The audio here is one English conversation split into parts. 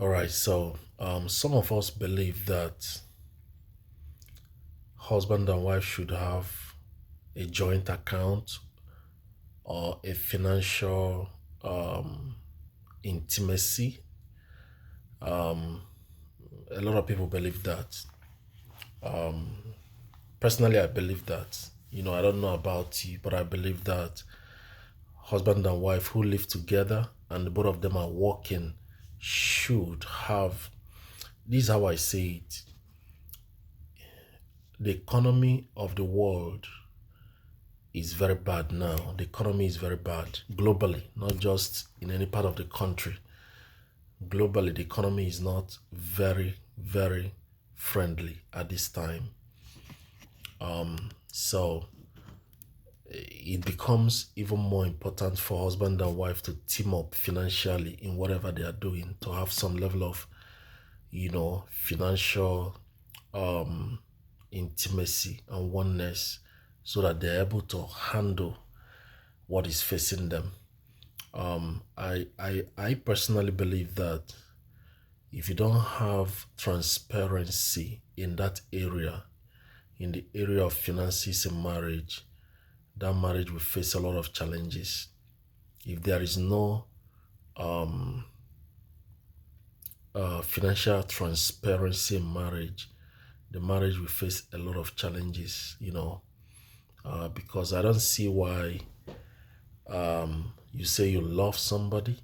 All right, so some of us believe that husband and wife should have a joint account or a financial intimacy. A lot of people believe that. Personally, I believe that. I don't know about you, but I believe that husband and wife who live together and the both of them are working should have. This is how I say it. The economy of the world is very bad now. The economy is very bad globally, not just in any part of the country. Globally, the economy is not very, very friendly at this time. So it becomes even more important for husband and wife to team up financially in whatever they are doing to have some level of, financial intimacy and oneness so that they're able to handle what is facing them. I personally believe that if you don't have transparency in that area, in the area of finances in marriage, that marriage will face a lot of challenges. If there is no financial transparency in marriage, the marriage will face a lot of challenges, because I don't see why you say you love somebody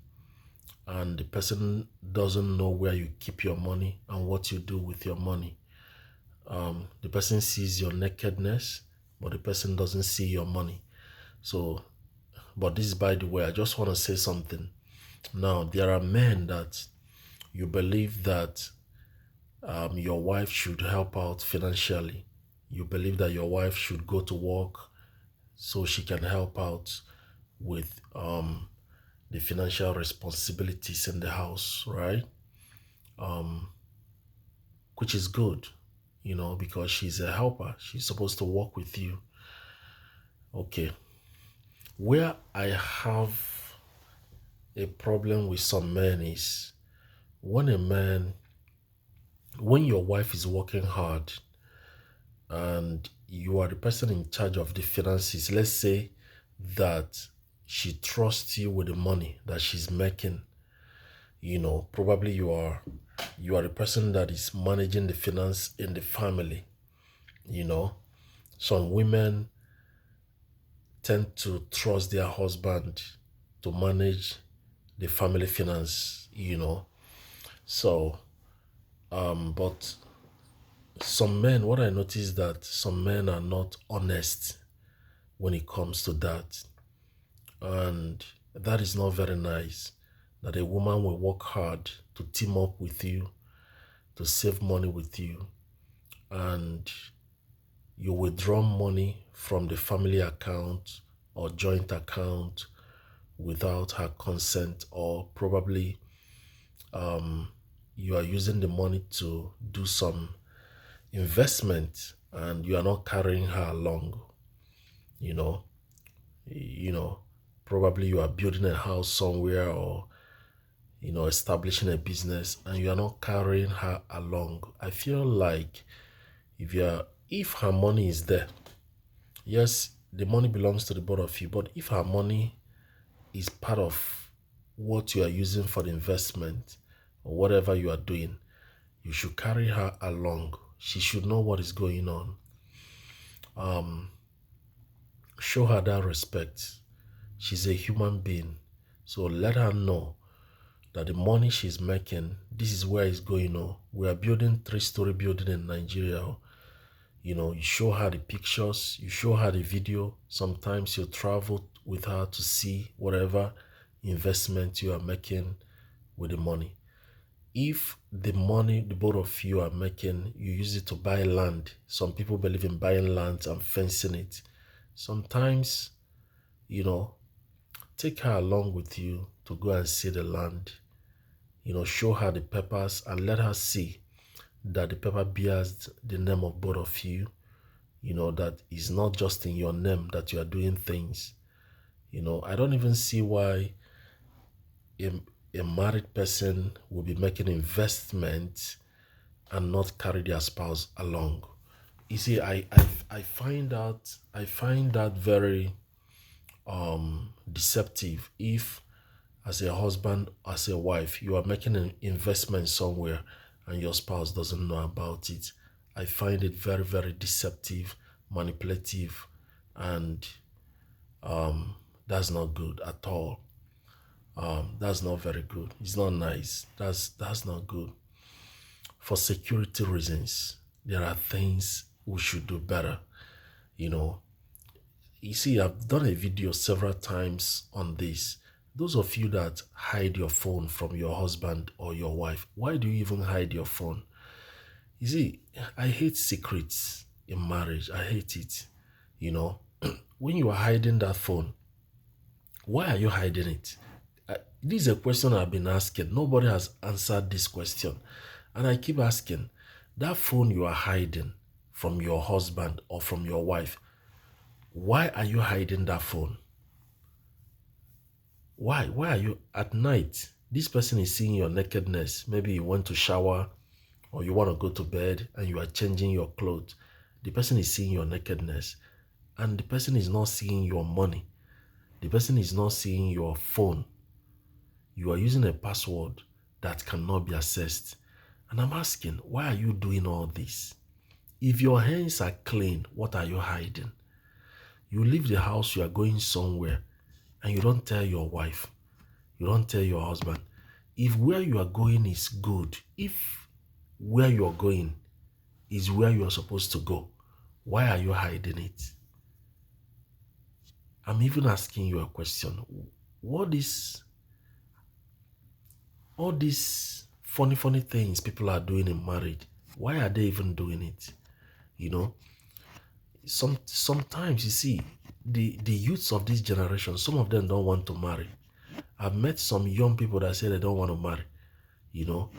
and the person doesn't know where you keep your money and what you do with your money. The person sees your nakedness, but the person doesn't see your money. So, but this is by the way, I just want to say something. Now, there are men that you believe that your wife should help out financially. You believe that your wife should go to work so she can help out with the financial responsibilities in the house, right? Which is good, because she's a helper. She's supposed to work with you. Okay. Where I have a problem with some men is when a man, when your wife is working hard and you are the person in charge of the finances, let's say that she trusts you with the money that she's making, probably you are the person that is managing the finance in the family, you know. Some women tend to trust their husband to manage the family finance. So, but some men, what I notice that some men are not honest when it comes to that. And that is not very nice. That a woman will work hard to team up with you, to save money with you, and you withdraw money from the family account or joint account without her consent, or probably you are using the money to do some investment and you are not carrying her along, you know, you know, probably you are building a house somewhere or establishing a business and you are not carrying her along. I feel like if her money is there, yes, the money belongs to the both of you, but if her money is part of what you are using for the investment or whatever you are doing, you should carry her along. She should know what is going on. Show her that respect. She's a human being. So let her know that the money she's making, this is where it's going on. We are building 3-story building in Nigeria. You show her the pictures, you show her the video. Sometimes you travel with her to see whatever investment you are making with the money. If the money the both of you are making, you use it to buy land. Some people believe in buying land and fencing it. Sometimes, you know, take her along with you to go and see the land. Show her the papers and let her see that the paper bears the name of both of you. That is not just in your name that you are doing things. I don't even see why a, a married person will be making investments and not carry their spouse along. You see, I find that very deceptive if as a husband, as a wife, you are making an investment somewhere and your spouse doesn't know about it. I find it very, very deceptive, manipulative, and that's not good at all. That's not very good. It's not nice. That's not good. For security reasons, there are things we should do better. You know, you see, I've done a video several times on this. Those of you that hide your phone from your husband or your wife, why do you even hide your phone? You see, I hate secrets in marriage. I hate it. You know, when you are hiding that phone, why are you hiding it? This is a question I've been asking. Nobody has answered this question. And I keep asking, that phone you are hiding from your husband or from your wife, why are you hiding that phone? Why? Why are you at night? This person is seeing your nakedness. Maybe you want to shower or you want to go to bed and you are changing your clothes. The person is seeing your nakedness and the person is not seeing your money. The person is not seeing your phone. You are using a password that cannot be accessed. And I'm asking, why are you doing all this? If your hands are clean, what are you hiding? You leave the house, you are going somewhere, and you don't tell your wife, you don't tell your husband. If where you are going is good, if where you are going is where you are supposed to go, why are you hiding it? I'm even asking you a question. What is all these funny things people are doing in marriage? Why are they even doing it? You know, sometimes you see the youths of this generation, some of them don't want to marry. I've met some young people that say they don't want to marry, you know,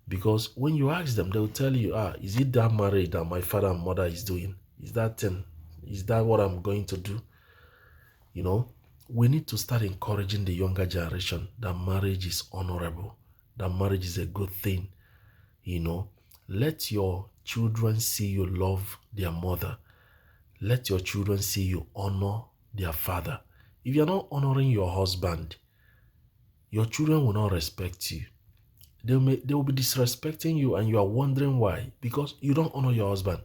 because when you ask them, they'll tell you, is it that marriage that my father and mother is doing? Is that thing? Is that what I'm going to do? You know, we need to start encouraging the younger generation that marriage is honorable, that marriage is a good thing. You know, let your children see you love their mother. Let your children see you honor their father. If you're not honoring your husband, your children will not respect you. They will be disrespecting you and you are wondering why. Because you don't honor your husband.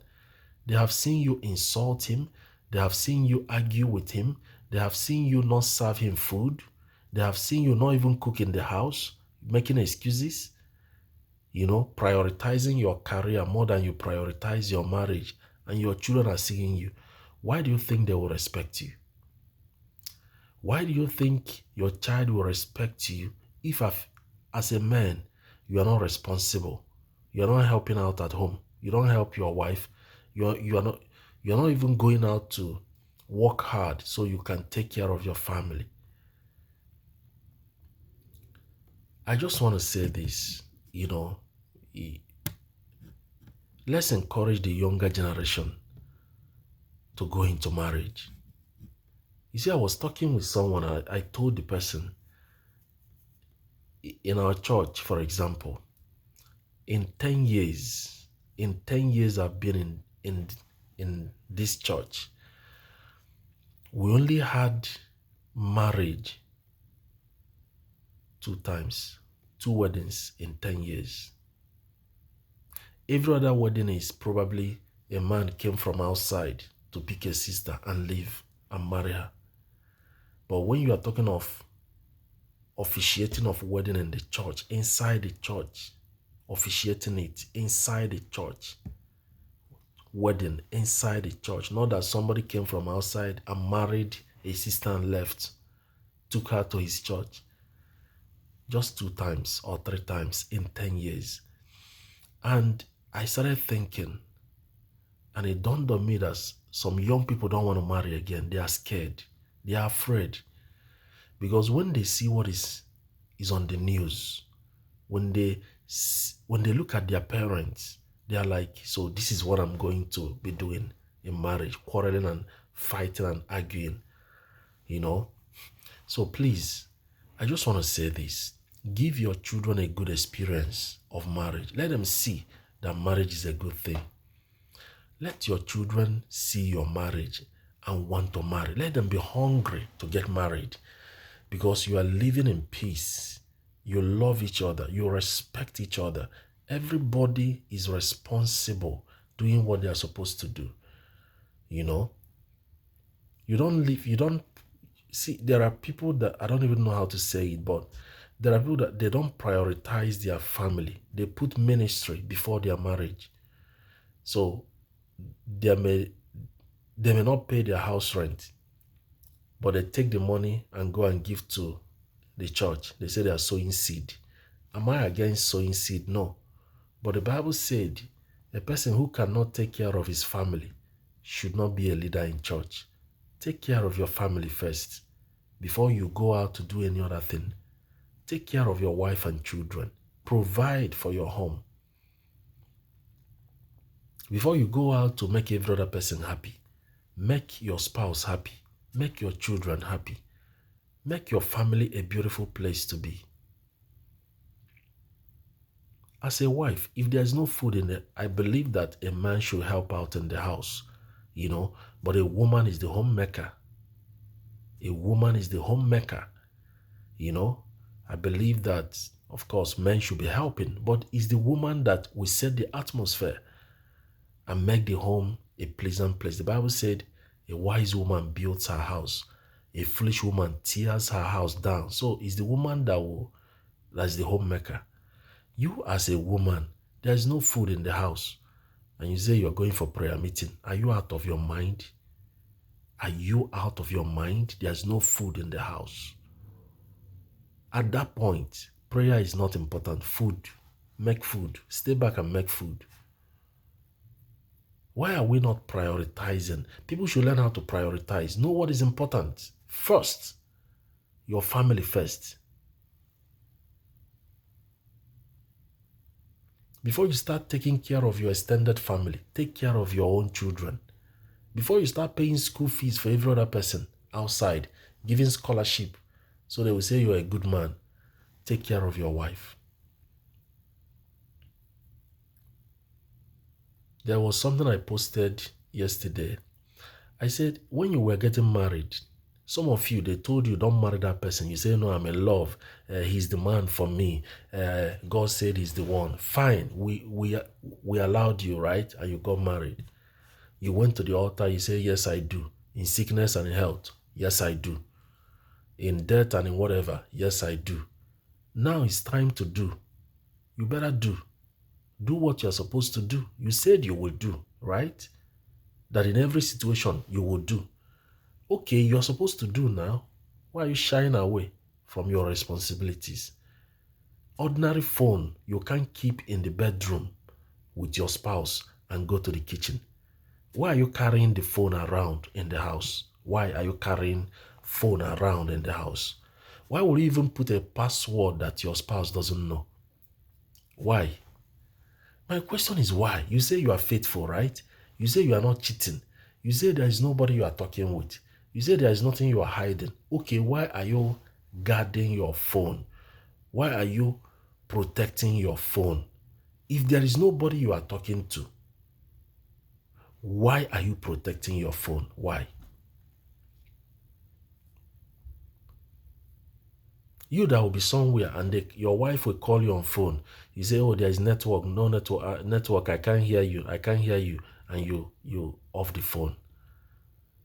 They have seen you insult him. They have seen you argue with him. They have seen you not serve him food. They have seen you not even cook in the house, making excuses. You know, prioritizing your career more than you prioritize your marriage. And your children are seeing you. Why do you think they will respect you? Why do you think your child will respect you if as a man, you are not responsible? You are not helping out at home. You don't help your wife. You're not even going out to work hard so you can take care of your family. I just want to say this, you know, let's encourage the younger generation to go into marriage. You see, I was talking with someone, I told the person, in our church, for example, in 10 years, I've been in this church, we only had marriage 2 times, 2 weddings in 10 years. Every other wedding is probably a man came from outside to pick a sister and leave and marry her. But when you are talking of officiating of wedding in the church, inside the church, officiating it inside the church, wedding inside the church, not that somebody came from outside and married a sister and left, took her to his church. Just 2 times or 3 times in 10 years. And I started thinking, and it dawned on me that some young people don't want to marry again. They are scared. They are afraid. Because when they see what is on the news, when they look at their parents, they are like, so this is what I'm going to be doing in marriage, quarreling and fighting and arguing, you know. So please, I just want to say this. Give your children a good experience of marriage. Let them see that marriage is a good thing. Let your children see your marriage and want to marry. Let them be hungry to get married because you are living in peace. You love each other. You respect each other. Everybody is responsible doing what they are supposed to do. You know, you don't see, there are people that I don't even know how to say it, but there are people that they don't prioritize their family. They put ministry before their marriage. So they may not pay their house rent, but they take the money and go and give to the church. They say they are sowing seed. Am I against sowing seed? No. But the Bible said a person who cannot take care of his family should not be a leader in church. Take care of your family first before you go out to do any other thing. Take care of your wife and children. Provide for your home. Before you go out to make every other person happy, make your spouse happy. Make your children happy. Make your family a beautiful place to be. As a wife, if there's no food in it, I believe that a man should help out in the house, but a woman is the homemaker. A woman is the homemaker, I believe that, of course, men should be helping, but it's the woman that will set the atmosphere and make the home a pleasant place. The Bible said, a wise woman builds her house. A foolish woman tears her house down. So it's the woman that's the homemaker. You as a woman, there's no food in the house, and you say you're going for prayer meeting. Are you out of your mind? Are you out of your mind? There's no food in the house. At that point, prayer is not important. Food. Make food. Stay back and make food. Why are we not prioritizing? People should learn how to prioritize. Know what is important. First, your family first. Before you start taking care of your extended family, take care of your own children. Before you start paying school fees for every other person outside, giving scholarship, so they will say you're a good man, take care of your wife. There was something I posted yesterday. I said, when you were getting married, some of you, they told you don't marry that person. You say, no, I'm in love. He's the man for me. God said he's the one. Fine, we allowed you, right? And you got married. You went to the altar, you say, yes, I do. In sickness and in health, yes, I do. In death and in whatever, yes, I do. Now it's time to do. You better do. Do what you're supposed to do. You said you will do, right? That in every situation you will do. Okay, you're supposed to do now. Why are you shying away from your responsibilities? Ordinary phone you can't keep in the bedroom with your spouse and go to the kitchen. Why are you carrying the phone around in the house? Why are you carrying phone around in the house? Why would you even put a password that your spouse doesn't know? Why? My question is why? You say you are faithful, right? You say you are not cheating. You say there is nobody you are talking with. You say there is nothing you are hiding. Okay, why are you guarding your phone? Why are you protecting your phone? If there is nobody you are talking to, why are you protecting your phone? Why? You that will be somewhere and your wife will call you on phone. You say, oh, there is network, no network, I can't hear you, and you off the phone.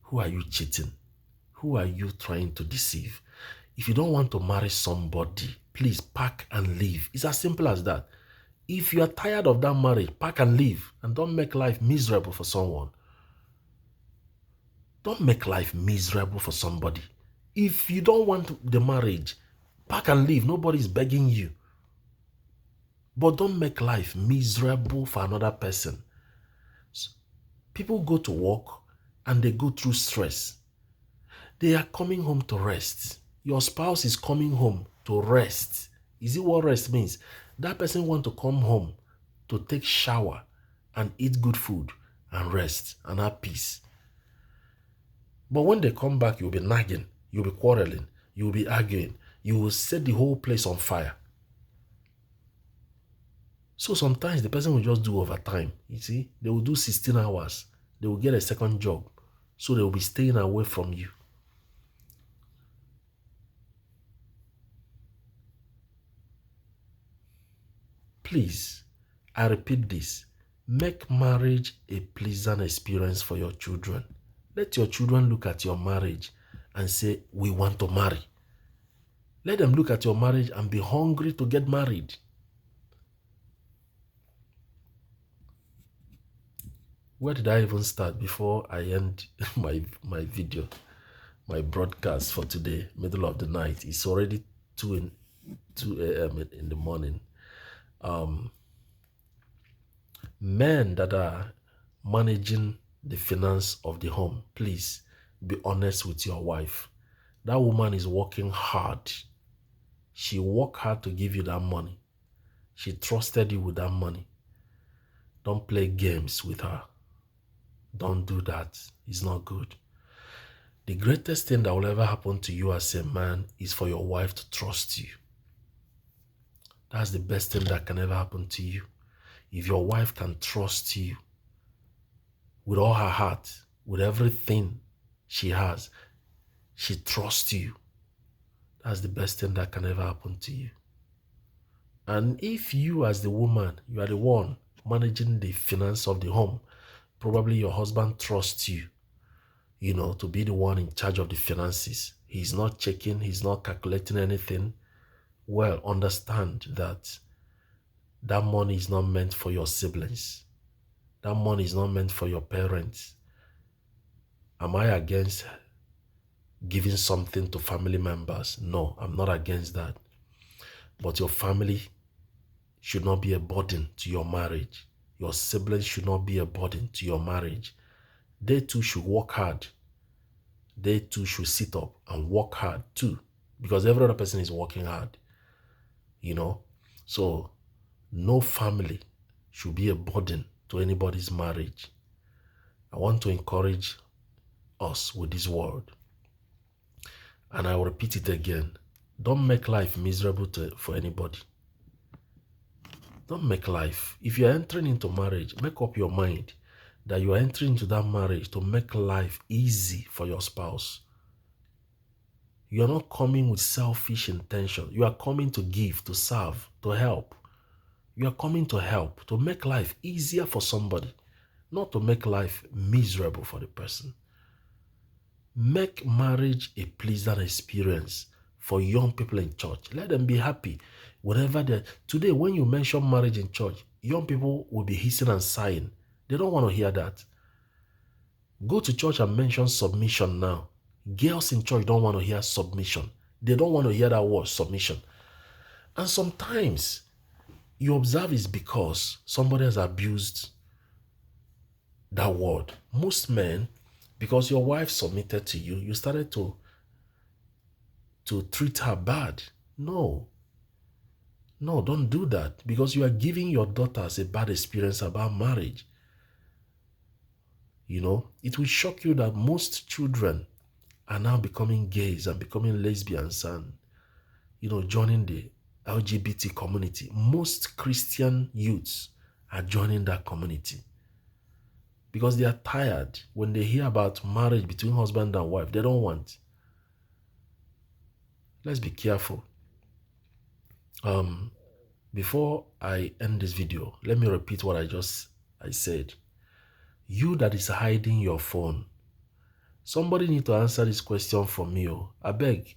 Who are you cheating? Who are you trying to deceive? If you don't want to marry somebody, please pack and leave. It's as simple as that. If you are tired of that marriage, pack and leave, and don't make life miserable for someone. Don't make life miserable for somebody. If you don't want the marriage, pack and leave. Nobody's begging you. But don't make life miserable for another person. People go to work and they go through stress. They are coming home to rest. Your spouse is coming home to rest. Is it what rest means? That person wants to come home to take shower and eat good food and rest and have peace. But when they come back, you'll be nagging, you'll be quarreling, you'll be arguing, you will set the whole place on fire. So sometimes the person will just do overtime. You see, they will do 16 hours. They will get a second job. So they will be staying away from you. Please, I repeat this. Make marriage a pleasant experience for your children. Let your children look at your marriage and say, we want to marry. Let them look at your marriage and be hungry to get married. Where did I even start before I end my video, my broadcast for today, middle of the night? It's already 2 a.m. in the morning. Men that are managing the finance of the home, please be honest with your wife. That woman is working hard. She worked hard to give you that money. She trusted you with that money. Don't play games with her. Don't do that. It's not good. The greatest thing that will ever happen to you as a man is for your wife to trust you. That's the best thing that can ever happen to you. If your wife can trust you with all her heart, with everything she has, she trusts you. That's the best thing that can ever happen to you. And if you as the woman, you are the one managing the finance of the home, probably your husband trusts you, to be the one in charge of the finances. He's not checking, he's not calculating anything. Well, understand that that money is not meant for your siblings. That money is not meant for your parents. Am I against giving something to family members? No, I'm not against that. But your family should not be a burden to your marriage. Your siblings should not be a burden to your marriage. They too should work hard. They too should sit up and work hard too. Because every other person is working hard. So no family should be a burden to anybody's marriage. I want to encourage us with this word. And I will repeat it again. Don't make life miserable for anybody. Don't make life. If you're entering into marriage, make up your mind that you are entering into that marriage to make life easy for your spouse. You are not coming with selfish intention. You are coming to give, to serve, to help. You are coming to help, to make life easier for somebody, not to make life miserable for the person. Make marriage a pleasant experience for young people in church. Let them be happy. Today, when you mention marriage in church, young people will be hissing and sighing. They don't want to hear that. Go to church and mention submission now. Girls in church don't want to hear submission. They don't want to hear that word, submission. And sometimes you observe it's because somebody has abused that word. Most men, because your wife submitted to you, you started to treat her bad. No, don't do that, because you are giving your daughters a bad experience about marriage. It will shock you that most children are now becoming gays and becoming lesbians and, joining the LGBT community. Most Christian youths are joining that community because they are tired. When they hear about marriage between husband and wife, they don't want. Let's be careful. Before I end this video, let me repeat what I said. You that is hiding your phone, somebody need to answer this question for me. I beg,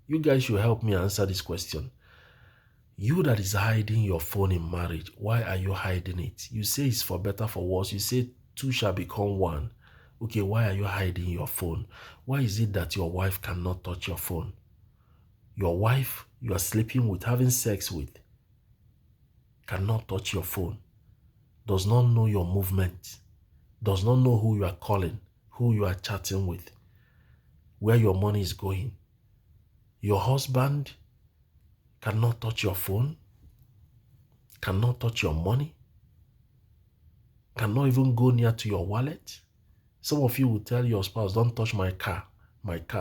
you guys should help me answer this question. You that is hiding your phone in marriage, why are you hiding it? You say it's for better, for worse. You say two shall become one. Okay, why are you hiding your phone? Why is it that your wife cannot touch your phone? Your wife you are sleeping with, having sex with, cannot touch your phone, does not know your movement, does not know who you are calling, who you are chatting with, where your money is going. Your husband cannot touch your phone, cannot touch your money, cannot even go near to your wallet. Some of you will tell your spouse, don't touch my car,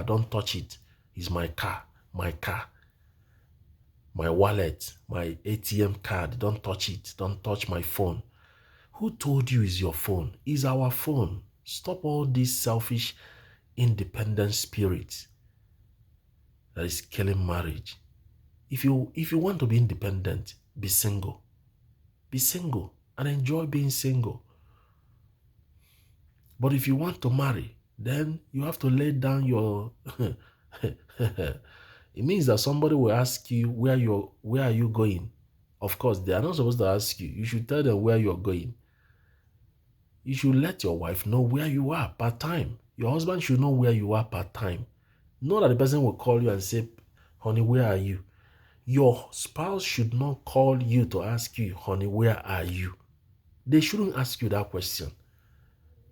don't touch it. It's my car, my car. my wallet, my ATM card. Don't touch it. Don't touch my phone. Who told you is your phone? It's our phone. Stop all this selfish, independent spirit that is killing marriage. If you want to be independent, be single. Be single and enjoy being single. But if you want to marry, then you have to lay down your it means that somebody will ask you where are you going? Of course, they are not supposed to ask you. You should tell them where you're going. You should let your wife know where you are part time. Your husband should know where you are part time. Not that the person will call you and say, honey, where are you? Your spouse should not call you to ask you, honey, where are you? They shouldn't ask you that question.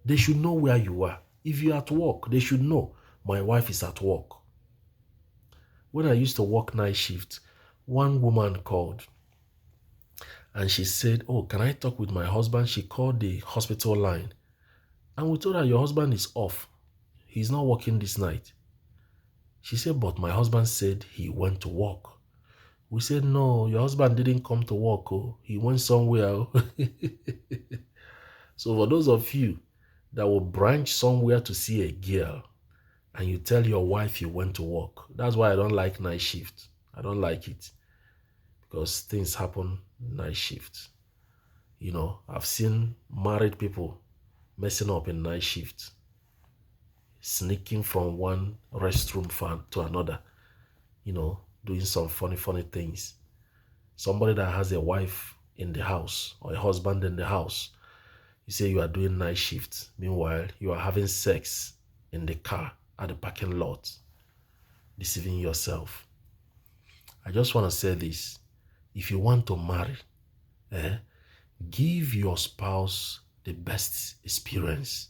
They should know where you are. If you're at work, they should know my wife is at work. When I used to work night shift, one woman called and she said, oh, can I talk with my husband? She called the hospital line and we told her, your husband is off. He's not working this night. She said, but my husband said he went to work. We said, no, your husband didn't come to work. Oh, he went somewhere. Oh. So for those of you that will branch somewhere to see a girl and you tell your wife you went to work, that's why I don't like night shift. I don't like it because things happen night shift. You know, I've seen married people messing up in night shift, sneaking from one restroom to another, you know, doing some funny things. Somebody that has a wife in the house or a husband in the house, you say you are doing night shift. Meanwhile, you are having sex in the car at the parking lot, deceiving yourself. I just want to say this. If you want to marry, give your spouse the best experience.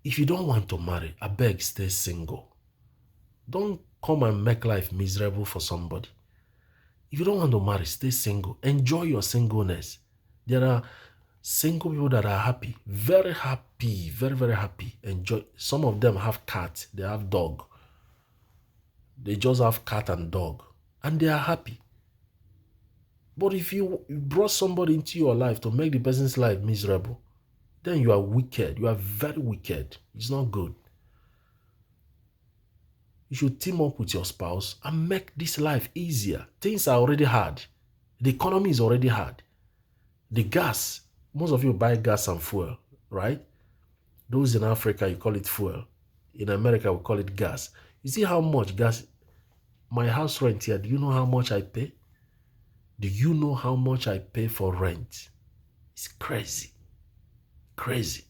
If you don't want to marry, I beg, stay single. Don't come and make life miserable for somebody. If you don't want to marry, stay single. Enjoy your singleness. There are single people that are happy, very, very happy. Enjoy. Some of them have cat, they have dog. They just have cat and dog, and they are happy. But if you brought somebody into your life to make the person's life miserable, then you are wicked. You are very wicked. It's not good. You should team up with your spouse and make this life easier. Things are already hard. The economy is already hard. The gas, most of you buy gas and fuel, right? Those in Africa, you call it fuel. In America, we call it gas. You see how much gas? My house rent here, do you know how much I pay? Do you know how much I pay for rent? It's crazy. Crazy.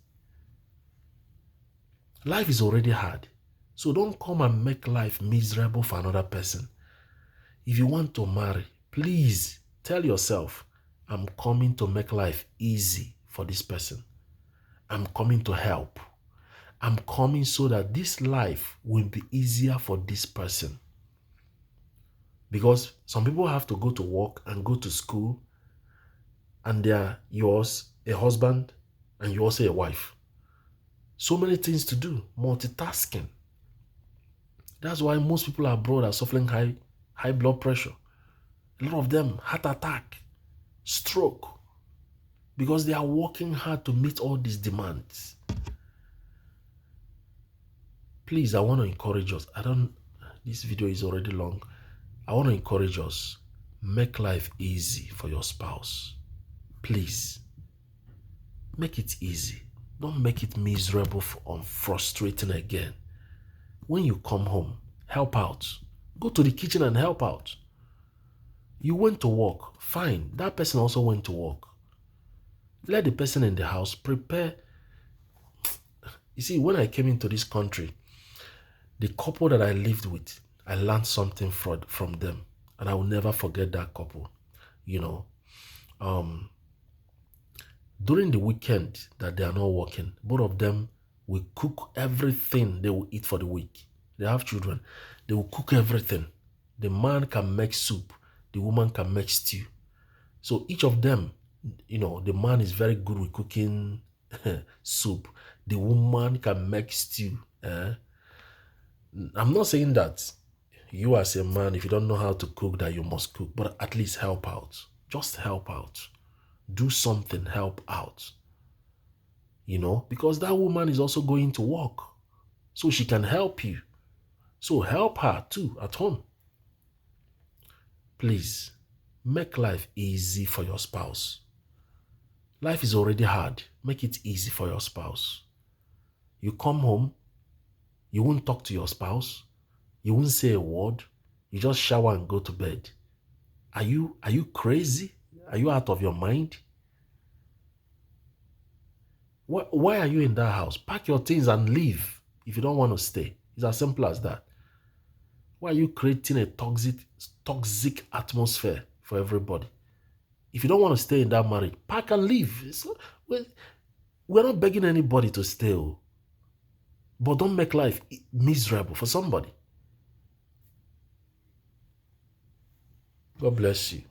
Life is already hard. So don't come and make life miserable for another person. If you want to marry, please tell yourself, I'm coming to make life easy for this person. I'm coming to help. I'm coming so that this life will be easier for this person. Because some people have to go to work and go to school, and they are yours, a husband, and you also a wife. So many things to do, multitasking. That's why most people abroad are suffering high blood pressure. A lot of them, heart attack, stroke, because they are working hard to meet all these demands. Please, I want to encourage us. This video is already long. I want to encourage us, make life easy for your spouse. Please, make it easy. Don't make it miserable and frustrating again. When you come home, help out. Go to the kitchen and help out. You went to work, fine. That person also went to work. Let the person in the house prepare. You see, when I came into this country, the couple that I lived with, I learned something from them. And I will never forget that couple. You know, during the weekend that they are not working, both of them will cook everything they will eat for the week. They have children. They will cook everything. The man can make soup. The woman can make stew. So each of them, you know, the man is very good with cooking soup. The woman can make stew. I'm not saying that You as a man, if you don't know how to cook, that you must cook, but at least help out. Just help out. Do something, help out. Because that woman is also going to work. So she can help you. So help her too at home. Please, make life easy for your spouse. Life is already hard. Make it easy for your spouse. You come home, you won't talk to your spouse, you won't say a word, you just shower and go to bed. Are you crazy? Are you out of your mind? Why are you in that house? Pack your things and leave if you don't want to stay. It's as simple as that. Why are you creating a toxic atmosphere for everybody? If you don't want to stay in that marriage, pack and leave. We're not begging anybody to stay, but don't make life miserable for somebody. God bless you.